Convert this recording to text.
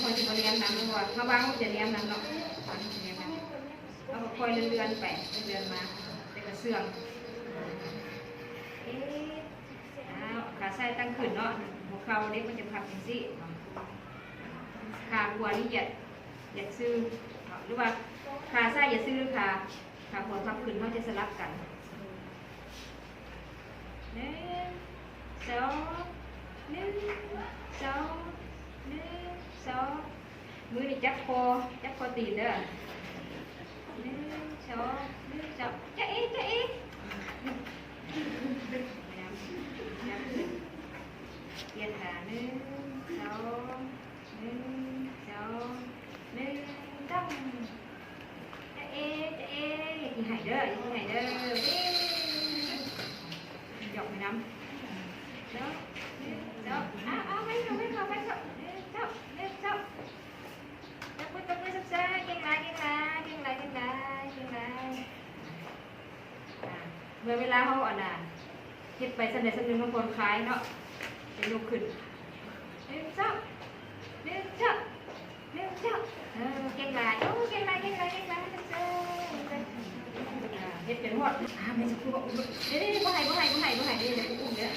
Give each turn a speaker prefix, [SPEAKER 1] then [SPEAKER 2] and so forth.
[SPEAKER 1] คนจะมาเรียนนำว่ามาบ้างจะเรียนนำเนาะเราก็คอยเลื่อนไปเลื่อนมาแต่ก็เสื่อมขาใส่ตั้งขึ้นเนาะหัวเข่าเด็กมันจะพับอย่างนี้ขาขวานี่อย่าซื้อหรือว่าขาใส่อย่าซื้อขาขวาพับขึ้นเขาจะสลับกัน1 2 1 2 1 2มือนี่จับคอตีนเด้อ1 2 1 2จะเอ๊ะเปลี่ยนขา1 2 1 2 1 2จะเอ๊ะอย่าขี้หายเด้อหยอกไปน้ำเนาะเอาไปจับจับมือซับเก่งไรเมื่อเวลาเขาอ่ะนะเฮ็ดไปสักหนึ่งบางคนคล้ายเนาะจะลุกขึ้นจับเก่งไรเฮ็ดเป็นหมดไม่จะพูดบอกเดี๋ยวบ่ให้เดี๋ยวอุ้มเดี๋ยว